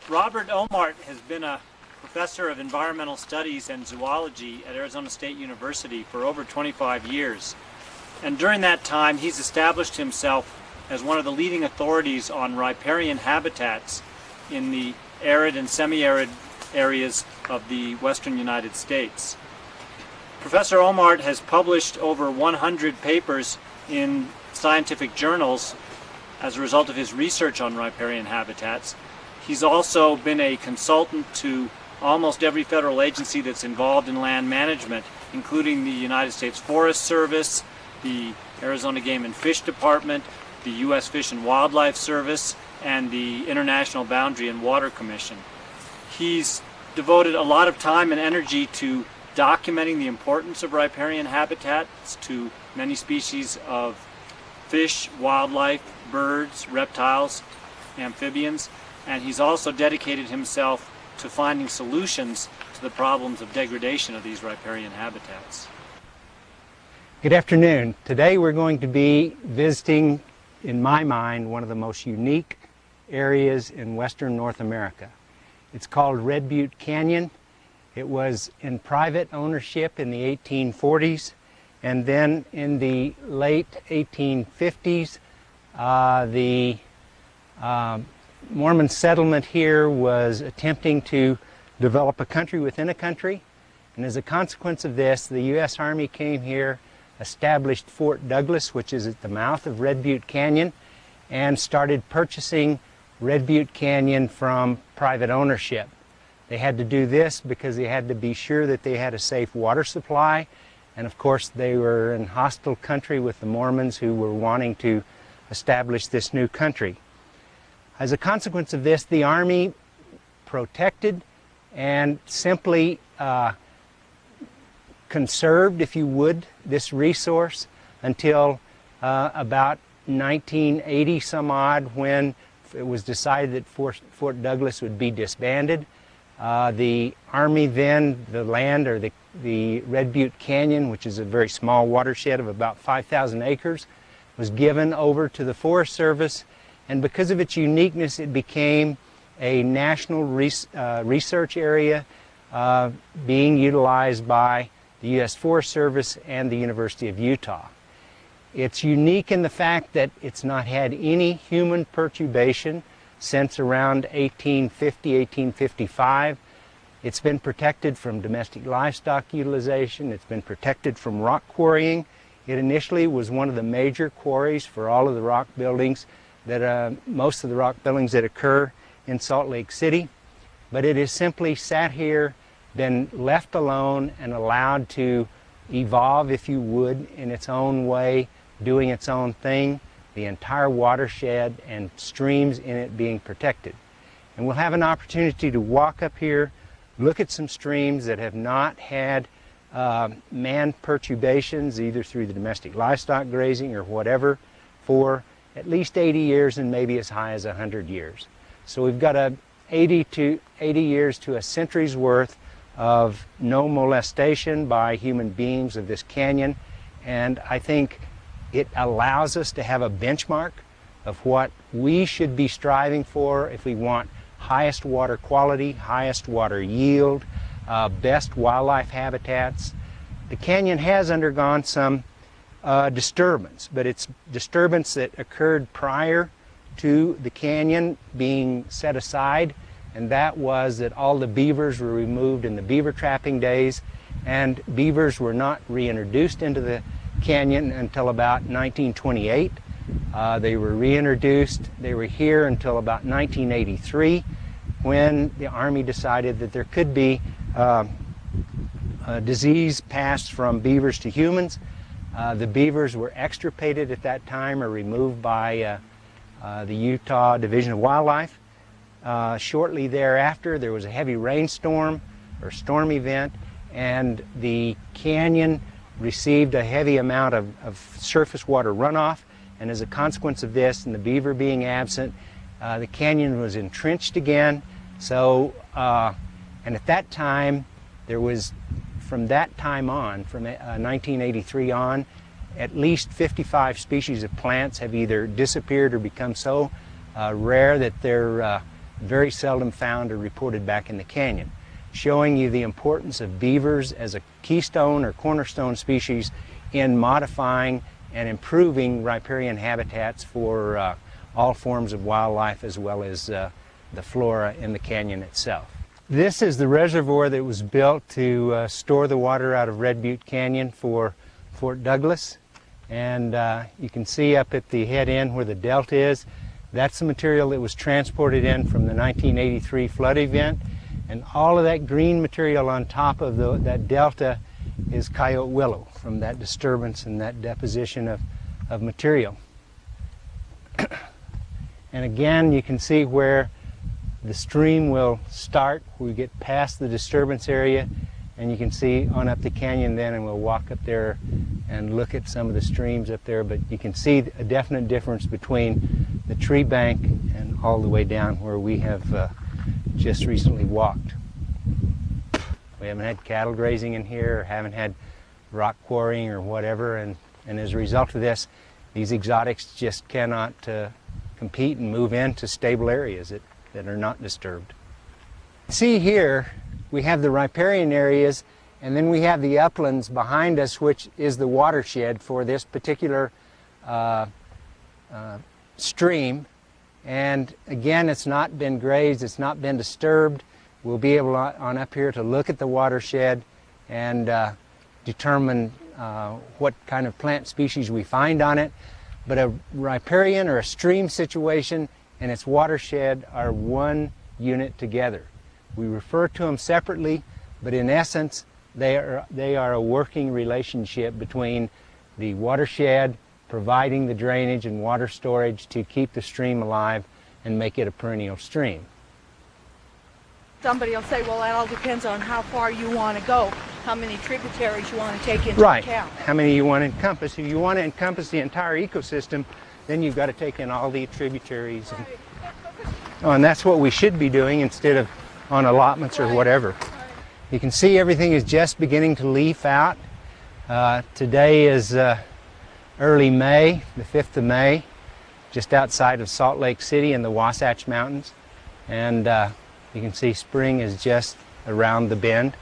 Robert Omart has been a professor of environmental studies and zoology at Arizona State University for over 25 years. And during that time, he's established himself as one of the leading authorities on riparian habitats in the arid and semi-arid areas of the western United States. Professor Omart has published over 100 papers in scientific journals as a result of his research on riparian habitats. He's also been a consultant to almost every federal agency that's involved in land management, including the United States Forest Service, the Arizona Game and Fish Department, the U.S. Fish and Wildlife Service, and the International Boundary and Water Commission. He's devoted a lot of time and energy to documenting the importance of riparian habitats to many species of fish, wildlife, birds, reptiles, amphibians, and he's also dedicated himself to finding solutions to the problems of degradation of these riparian habitats. Good afternoon. Today we're going to be visiting, in my mind, one of the most unique areas in western North America. It's called Red Butte Canyon. It was in private ownership in the 1840s, and then in the late 1850s, the Mormon settlement here was attempting to develop a country within a country, and as a consequence of this, the U.S. Army came here, established Fort Douglas, which is at the mouth of Red Butte Canyon, and started purchasing Red Butte Canyon from private ownership. They had to do this because they had to be sure that they had a safe water supply, and of course they were in hostile country with the Mormons who were wanting to establish this new country. As a consequence of this, the Army protected and simply conserved, if you would, this resource until about 1980 some odd, when it was decided that Fort Douglas would be disbanded. The Army then, the land, or the Red Butte Canyon, which is a very small watershed of about 5,000 acres, was given over to the Forest Service, and because of its uniqueness, it became a national research area being utilized by the U.S. Forest Service and the University of Utah. It's unique in the fact that it's not had any human perturbation since around 1850, 1855. It's been protected from domestic livestock utilization. It's been protected from rock quarrying. It initially was one of the major quarries for all of the rock buildings most of the rock buildings that occur in Salt Lake City, but it has simply sat here, been left alone and allowed to evolve, if you would, in its own way, doing its own thing, the entire watershed and streams in it being protected. And we'll have an opportunity to walk up here, look at some streams that have not had man perturbations, either through the domestic livestock grazing or whatever, for at least 80 years and maybe as high as 100 years. So we've got 80 years to a century's worth of no molestation by human beings of this canyon, and I think it allows us to have a benchmark of what we should be striving for if we want highest water quality, highest water yield, best wildlife habitats. The canyon has undergone some disturbance, but it's disturbance that occurred prior to the canyon being set aside, and that was that all the beavers were removed in the beaver trapping days, and beavers were not reintroduced into the canyon until about 1928. They were reintroduced. They were here until about 1983, when the Army decided that there could be a disease passed from beavers to humans. The beavers were extirpated at that time or removed by the Utah Division of Wildlife. Shortly thereafter, there was a heavy rainstorm or storm event, and the canyon received a heavy amount of surface water runoff, and as a consequence of this and the beaver being absent, the canyon was entrenched again. So, and at that time, there was, from that time on, from 1983 on, at least 55 species of plants have either disappeared or become so rare that they're very seldom found or reported back in the canyon, showing you the importance of beavers as a keystone or cornerstone species in modifying and improving riparian habitats for all forms of wildlife as well as the flora in the canyon itself. This is the reservoir that was built to store the water out of Red Butte Canyon for Fort Douglas, and you can see up at the head end where the delta is, that's the material that was transported in from the 1983 flood event, and all of that green material on top of that delta is coyote willow from that disturbance and that deposition of material. And again, you can see where the stream will start. We get past the disturbance area, and you can see on up the canyon then, and we'll walk up there and look at some of the streams up there, but you can see a definite difference between the tree bank and all the way down where we have just recently walked. We haven't had cattle grazing in here, or haven't had rock quarrying or whatever, and as a result of this, these exotics just cannot compete and move into stable areas that are not disturbed. See here, we have the riparian areas, and then we have the uplands behind us, which is the watershed for this particular stream. And again, it's not been grazed, it's not been disturbed. We'll be able on up here to look at the watershed and determine what kind of plant species we find on it. But a riparian or a stream situation and its watershed are one unit together. We refer to them separately, but in essence, they are a working relationship between the watershed providing the drainage and water storage to keep the stream alive and make it a perennial stream. Somebody will say, well, that all depends on how far you want to go, how many tributaries you want to take into account. How many you want to encompass. If you want to encompass the entire ecosystem, then you've got to take in all the tributaries. And that's what we should be doing instead of on allotments or whatever. You can see everything is just beginning to leaf out. Today is early May, the 5th of May, just outside of Salt Lake City in the Wasatch Mountains. And you can see spring is just around the bend.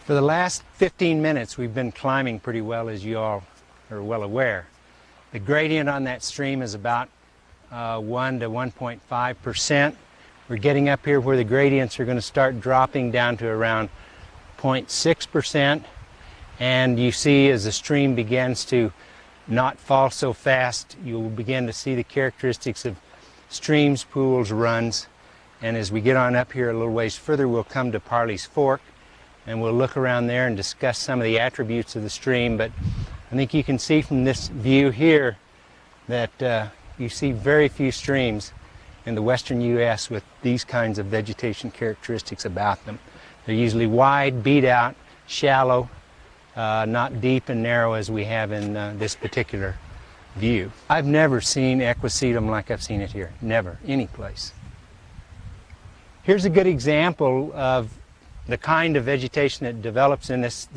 For the last 15 minutes, we've been climbing pretty well, as you all are well aware. The gradient on that stream is about 1 to 1.5%. We're getting up here where the gradients are going to start dropping down to around 0.6%. And you see as the stream begins to not fall so fast, you'll begin to see the characteristics of streams, pools, runs. And as we get on up here a little ways further, we'll come to Parley's Fork, and we'll look around there and discuss some of the attributes of the stream. But I think you can see from this view here that you see very few streams in the western U.S. with these kinds of vegetation characteristics about them. They're usually wide, beat out, shallow, not deep and narrow as we have in this particular view. I've never seen equisetum like I've seen it here, never, any place. Here's a good example of the kind of vegetation that develops in this.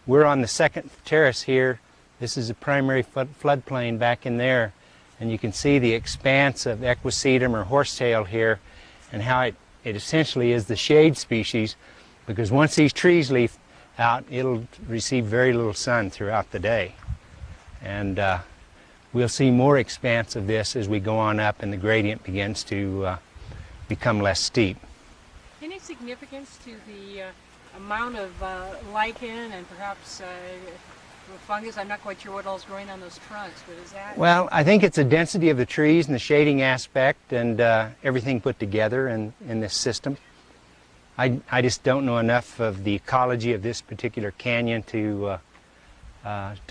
We're on the second terrace here. This is a primary floodplain back in there, and you can see the expanse of equisetum or horsetail here, and how it essentially is the shade species, because once these trees leaf out, it'll receive very little sun throughout the day. And we'll see more expanse of this as we go on up and the gradient begins to become less steep. Any significance to the amount of lichen and perhaps fungus? I'm not quite sure what all's growing on those trunks, but is that? Well, I think it's the density of the trees and the shading aspect and everything put together in this system. I just don't know enough of the ecology of this particular canyon to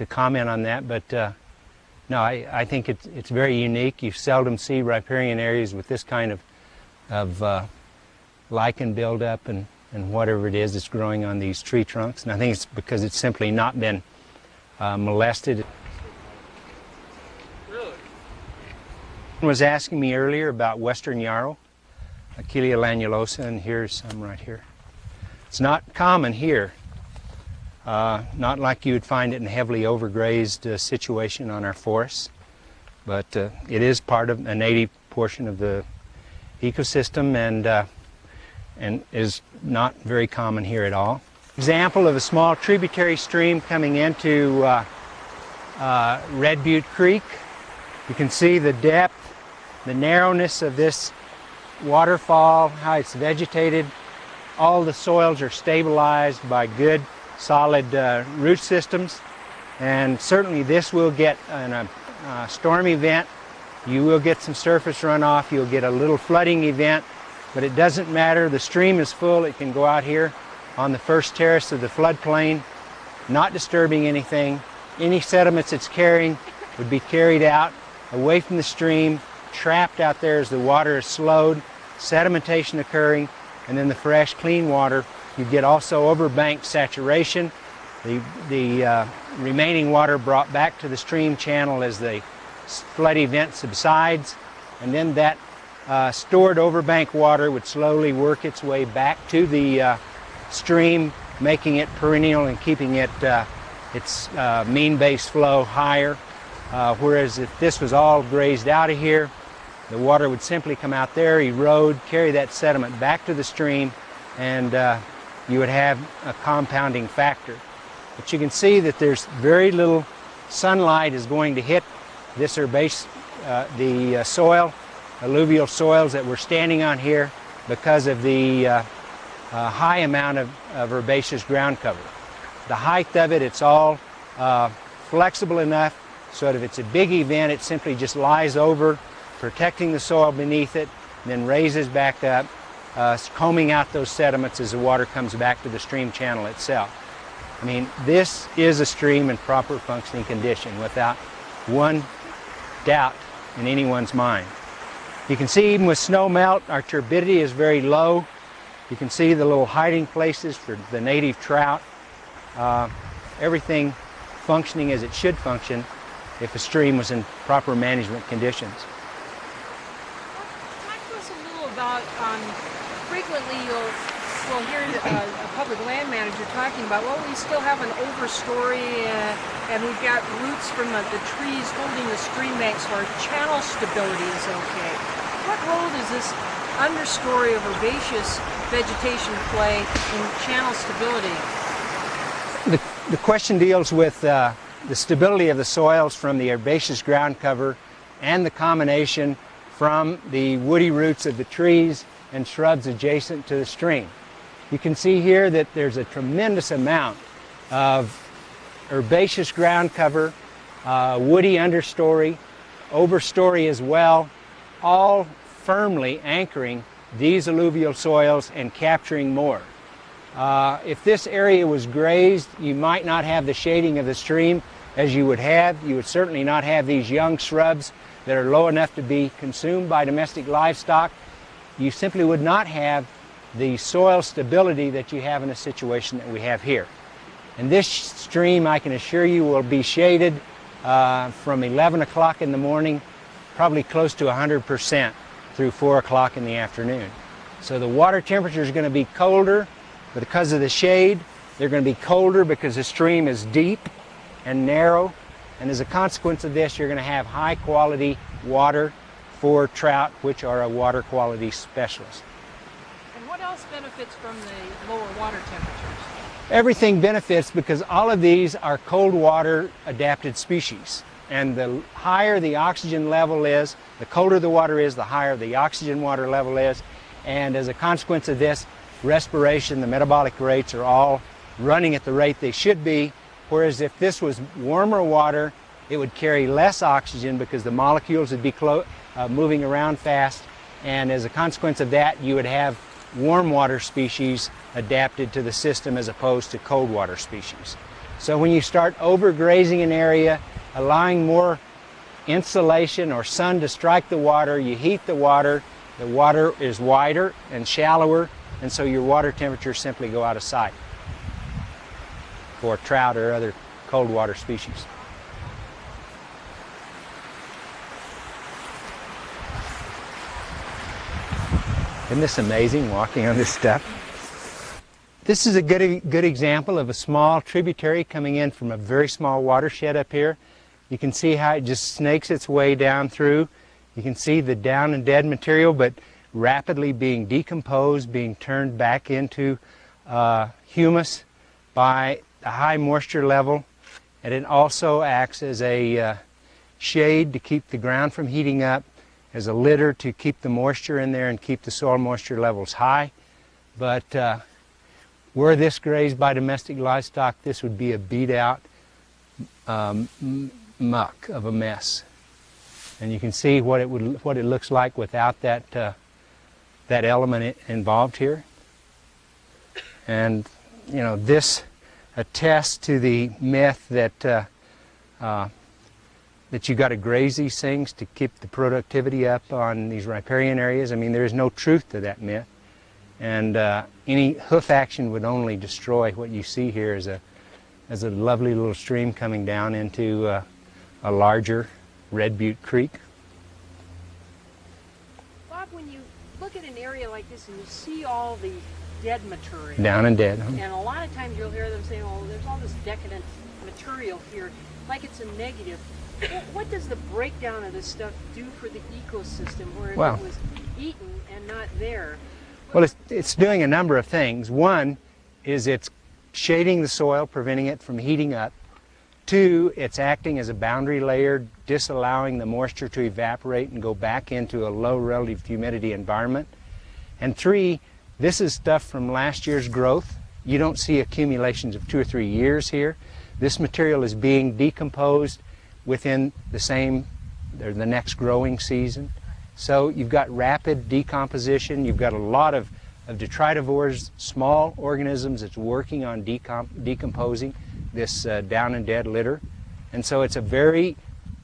comment on that, but no, I think it's very unique. You seldom see riparian areas with this kind of lichen buildup and whatever it is that's growing on these tree trunks, and I think it's because it's simply not been molested. Really? Was asking me earlier about western yarrow, Achillea lanulosa, and here's some right here. It's not common here, not like you would find it in a heavily overgrazed situation on our forests, but it is part of a native portion of the ecosystem and is not very common here at all. Example of a small tributary stream coming into Red Butte Creek. You can see the depth, the narrowness of this waterfall, how it's vegetated. All the soils are stabilized by good, solid root systems, and certainly this will get in a storm event. You will get some surface runoff, you'll get a little flooding event, but it doesn't matter. The stream is full. It can go out here on the first terrace of the floodplain, not disturbing anything. Any sediments it's carrying would be carried out away from the stream, trapped out there as the water is slowed, sedimentation occurring, and then the fresh, clean water. You get also overbank saturation. The remaining water brought back to the stream channel as the flood event subsides, and then that stored overbank water would slowly work its way back to the stream, making it perennial and keeping it its mean base flow higher. Whereas if this was all grazed out of here, the water would simply come out there, erode, carry that sediment back to the stream, and you would have a compounding factor. But you can see that there's very little sunlight is going to hit this herbaceous, the soil, alluvial soils that we're standing on here because of the high amount of herbaceous ground cover. The height of it, it's all flexible enough so that if it's a big event, it simply just lies over, protecting the soil beneath it, and then raises back up, combing out those sediments as the water comes back to the stream channel itself. I mean, this is a stream in proper functioning condition without one doubt in anyone's mind. You can see even with snow melt, our turbidity is very low. You can see the little hiding places for the native trout. Everything functioning as it should function if a stream was in proper management conditions. Talk to us a little about, frequently you'll hear a public land manager talking about, well, we still have an overstory and we've got roots from the trees holding the stream banks so our channel stability is okay. What role does this understory of herbaceous vegetation play in channel stability? The question deals with the stability of the soils from the herbaceous ground cover and the combination from the woody roots of the trees and shrubs adjacent to the stream. You can see here that there's a tremendous amount of herbaceous ground cover, woody understory, overstory as well, all firmly anchoring these alluvial soils and capturing more. If this area was grazed, you might not have the shading of the stream as you would have. You would certainly not have these young shrubs that are low enough to be consumed by domestic livestock. You simply would not have the soil stability that you have in a situation that we have here. And this stream, I can assure you, will be shaded from 11 o'clock in the morning, probably close to 100% through 4 o'clock in the afternoon. So the water temperature is going to be colder, but because of the shade, they're going to be colder because the stream is deep and narrow, and as a consequence of this, you're going to have high quality water for trout, which are a water quality specialist. And what else benefits from the lower water temperatures? Everything benefits because all of these are cold water adapted species, and the higher the oxygen level is, the colder the water is, the higher the oxygen water level is, and as a consequence of this, respiration, the metabolic rates are all running at the rate they should be, whereas if this was warmer water, it would carry less oxygen because the molecules would be moving around fast, and as a consequence of that, you would have warm water species adapted to the system as opposed to cold water species. So when you start overgrazing an area, allowing more insulation or sun to strike the water, you heat the water is wider and shallower, and so your water temperatures simply go out of sight for trout or other cold water species. Isn't this amazing, walking on this stuff? This is a good example of a small tributary coming in from a very small watershed up here. You can see how it just snakes its way down through. You can see the down and dead material, but rapidly being decomposed, being turned back into humus by the high moisture level. And it also acts as a shade to keep the ground from heating up, as a litter to keep the moisture in there and keep the soil moisture levels high. But were this grazed by domestic livestock, this would be a beat out muck of a mess. And you can see what it looks like without that that element involved here. And you know, this attests to the myth that that you got to graze these things to keep the productivity up on these riparian areas. I mean, there is no truth to that myth, and any hoof action would only destroy what you see here as a lovely little stream coming down into a larger Red Butte Creek. Bob, when you look at an area like this and you see all the dead material, Down and dead. and a lot of times you'll hear them say, "Oh, there's all this decadent material here," like it's a negative. What does the breakdown of this stuff do for the ecosystem, where if it was eaten and not there? Well, it's doing a number of things. One is it's shading the soil, preventing it from heating up. Two, it's acting as a boundary layer, disallowing the moisture to evaporate and go back into a low relative humidity environment. And three, this is stuff from last year's growth. You don't see accumulations of 2 or 3 years here. This material is being decomposed within the next growing season. So you've got rapid decomposition. You've got a lot of detritivores, small organisms that's working on decomposing this down and dead litter. And so it's a very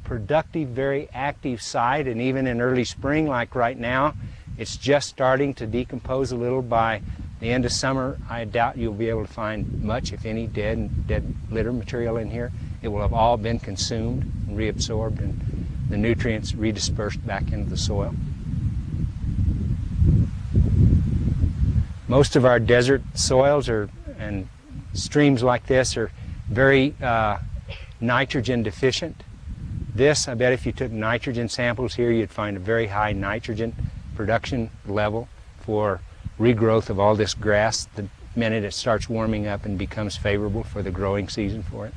productive, very active site, and even in early spring like right now, it's just starting to decompose a little. By the end of summer, I doubt you'll be able to find much, if any, dead litter material in here. It will have all been consumed and reabsorbed, and the nutrients redispersed back into the soil. Most of our desert soils and streams like this are very nitrogen deficient. This, I bet if you took nitrogen samples here, you'd find a very high nitrogen production level for regrowth of all this grass the minute it starts warming up and becomes favorable for the growing season for it.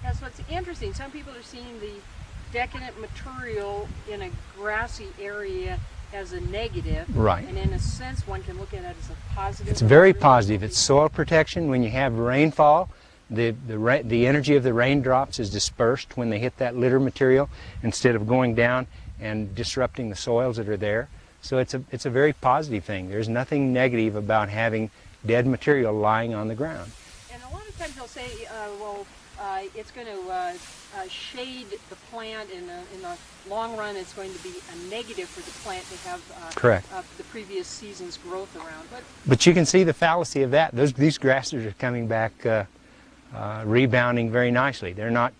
Yeah, so it's interesting. Some people are seeing the decadent material in a grassy area as a negative. Right. And in a sense, one can look at it as a positive. It's very positive. It's soil protection. When you have rainfall, the energy of the raindrops is dispersed when they hit that litter material instead of going down and disrupting the soils that are there. So it's a very positive thing. There's nothing negative about having dead material lying on the ground. And a lot of times they'll say, it's going to shade the plant. In the long run, it's going to be a negative for the plant to have Correct. The previous season's growth around. But you can see the fallacy of that. These grasses are coming back rebounding very nicely. They're not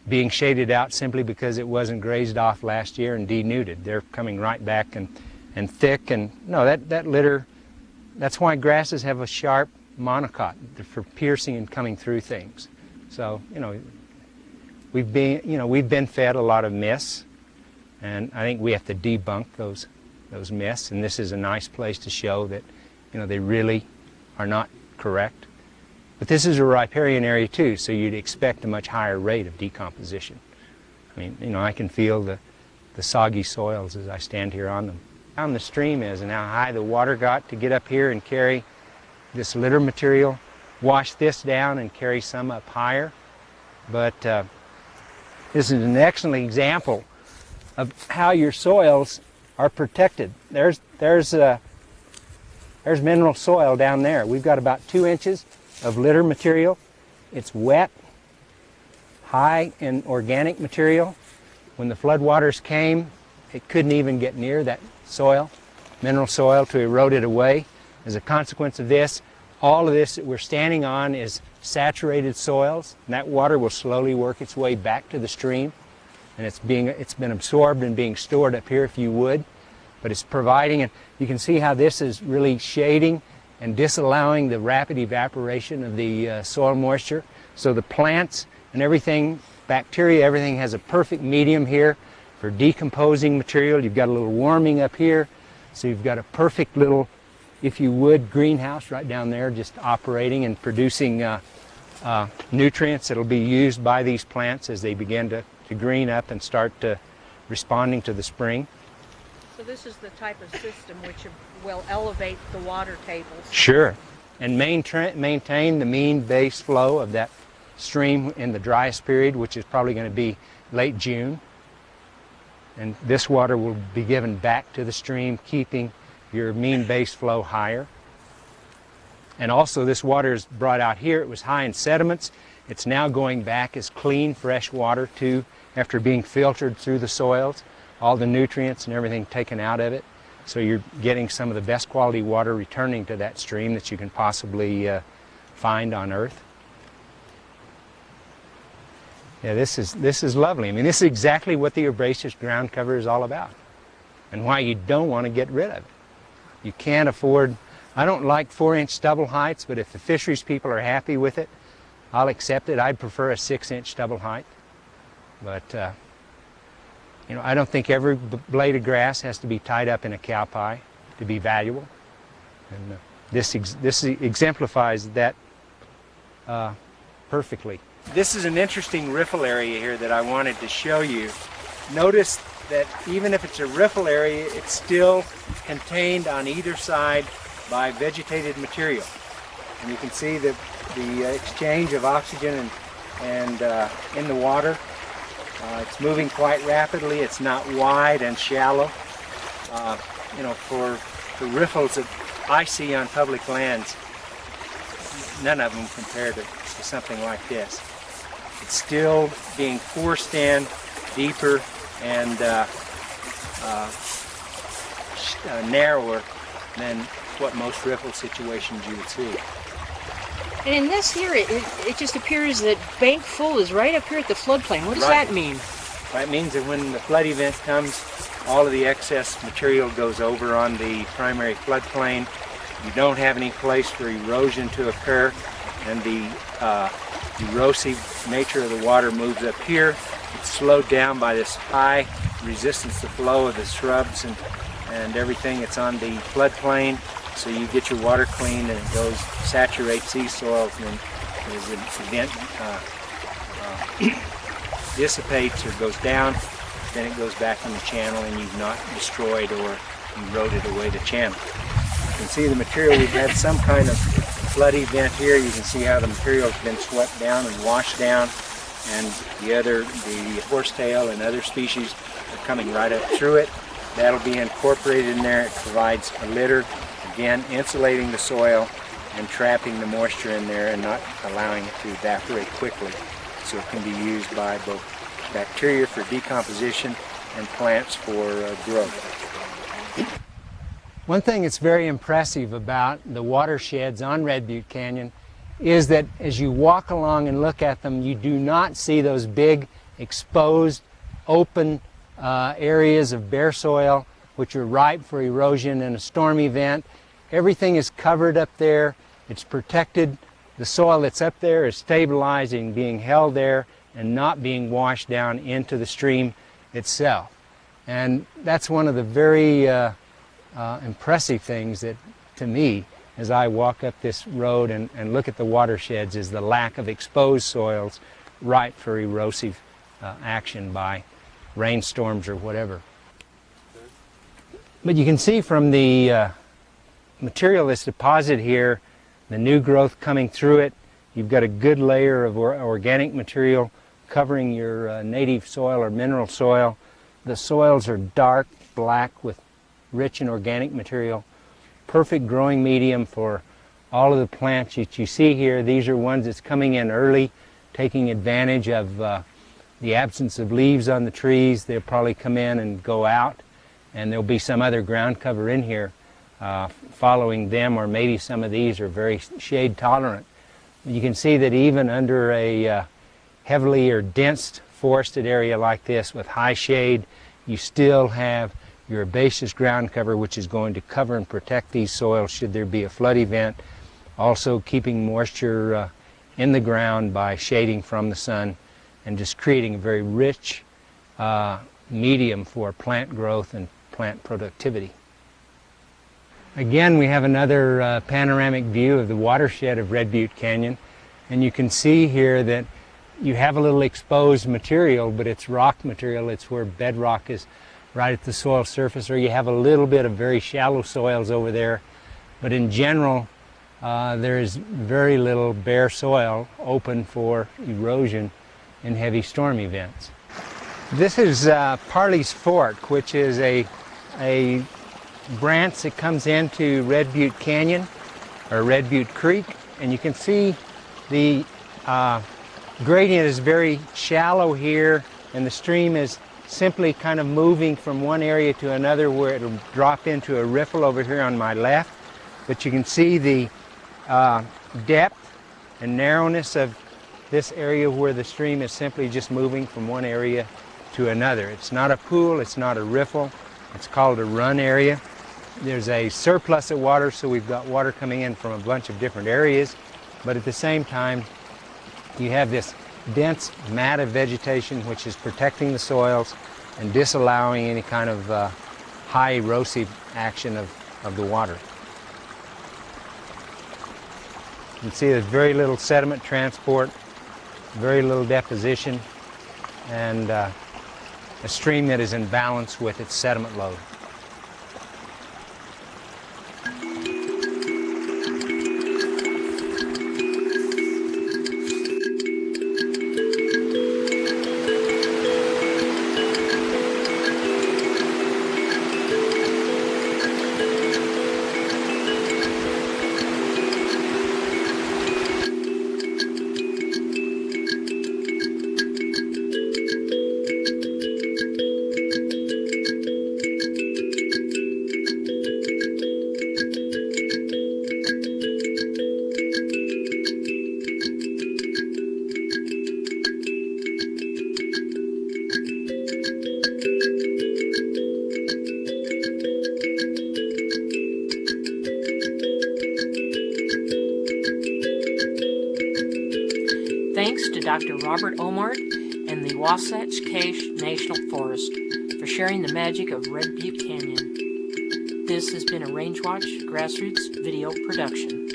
being shaded out simply because it wasn't grazed off last year and denuded. They're coming right back and thick. And no, that litter, that's why grasses have a sharp monocot for piercing and coming through things. So, we've been fed a lot of myths, and I think we have to debunk those myths, and this is a nice place to show that, they really are not correct. But this is a riparian area too, so you'd expect a much higher rate of decomposition. I mean, I can feel the soggy soils as I stand here on them. How the stream is and how high the water got to get up here and carry this litter material. wash this down and carry some up higher. But this is an excellent example of how your soils are protected. There's mineral soil down there. We've got about 2 inches of litter material. It's wet, high in organic material. When the floodwaters came, it couldn't even get near that soil, mineral soil, to erode it away. As a consequence of this, all of this that we're standing on is saturated soils, and that water will slowly work its way back to the stream, and it's been absorbed and being stored up here, if you would. But it's providing, and you can see how this is really shading and disallowing the rapid evaporation of the soil moisture. So the plants and everything, bacteria, everything has a perfect medium here for decomposing material. You've got a little warming up here, so you've got a perfect little, if you would, greenhouse right down there, just operating and producing nutrients that will be used by these plants as they begin to green up and start responding to the spring. So this is the type of system which will elevate the water tables. Sure, and maintain the mean base flow of that stream in the driest period, which is probably going to be late June. And this water will be given back to the stream, keeping your mean base flow higher. And also this water is brought out here. It was high in sediments. It's now going back as clean, fresh water too, after being filtered through the soils, all the nutrients and everything taken out of it. So you're getting some of the best quality water returning to that stream that you can possibly find on Earth. Yeah, this is lovely. I mean, this is exactly what the herbaceous ground cover is all about, and why you don't want to get rid of it. You can't afford, I don't like 4-inch stubble heights, but if the fisheries people are happy with it, I'll accept it. I'd prefer a 6-inch stubble height. But, you know, I don't think every blade of grass has to be tied up in a cow pie to be valuable. And this exemplifies that perfectly. This is an interesting riffle area here that I wanted to show you. Notice that even if it's a riffle area, it's still contained on either side by vegetated material. And you can see that the exchange of oxygen and in the water. It's moving quite rapidly. It's not wide and shallow. You know, for riffles that I see on public lands, none of them compare to something like this. It's still being forced in deeper and narrower than what most riffle situations you would see. And in this here, it just appears that bank full is right up here at the floodplain. What does that mean? That means that when the flood event comes, all of the excess material goes over on the primary floodplain. You don't have any place for erosion to occur, and the erosive nature of the water moves up here. It's slowed down by this high resistance to flow of the shrubs and everything that's on the floodplain. So you get your water cleaned and it goes, saturates these soils, and then as the event dissipates or goes down, then it goes back in the channel and you've not destroyed or eroded away the channel. You can see the material, we've had some kind of flood event here. You can see how the material has been swept down and washed down, and the horsetail and other species are coming right up through it. That'll be incorporated in there. It provides a litter, again insulating the soil and trapping the moisture in there and not allowing it to evaporate quickly, so it can be used by both bacteria for decomposition and plants for growth. One thing that's very impressive about the watersheds on Red Butte Canyon is that as you walk along and look at them, you do not see those big exposed open areas of bare soil which are ripe for erosion in a storm event. Everything is covered up there. It's protected. The soil that's up there is stabilizing, being held there, and not being washed down into the stream itself. And that's one of the very impressive things that, to me, as I walk up this road and look at the watersheds, is the lack of exposed soils ripe for erosive action by rainstorms or whatever. But you can see from the material that's deposited here the new growth coming through it. You've got a good layer of organic material covering your native soil or mineral soil. The soils are dark black with rich and organic material. Perfect growing medium for all of the plants that you see here. These are ones that's coming in early, taking advantage of the absence of leaves on the trees. They'll probably come in and go out, and there'll be some other ground cover in here following them, or maybe some of these are very shade tolerant. You can see that even under a heavily or dense forested area like this with high shade, you still have your herbaceous ground cover, which is going to cover and protect these soils should there be a flood event. Also keeping moisture in the ground by shading from the sun, and just creating a very rich medium for plant growth and plant productivity. Again, we have another panoramic view of the watershed of Red Butte Canyon, and you can see here that you have a little exposed material, but it's rock material. It's where bedrock is right at the soil surface, or you have a little bit of very shallow soils over there. But in general, there is very little bare soil open for erosion in heavy storm events. This is Parley's Fork, which is a branch that comes into Red Butte Canyon, or Red Butte Creek, and you can see the gradient is very shallow here, and the stream is simply kind of moving from one area to another, where it'll drop into a riffle over here on my left. But you can see the depth and narrowness of this area where the stream is simply just moving from one area to another. It's not a pool, it's not a riffle, it's called a run area. There's a surplus of water, so we've got water coming in from a bunch of different areas, but at the same time you have this dense mat of vegetation which is protecting the soils and disallowing any kind of high erosive action of the water. You can see there's very little sediment transport, very little deposition, and a stream that is in balance with its sediment load. Thanks to Dr. Robert Omart and the Wasatch Cache National Forest for sharing the magic of Red Butte Canyon. This has been a Range Watch Grassroots video production.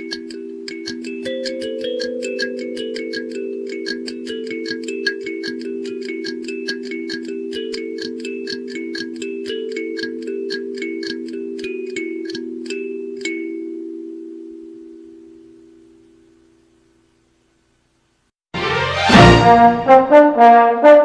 Thank you.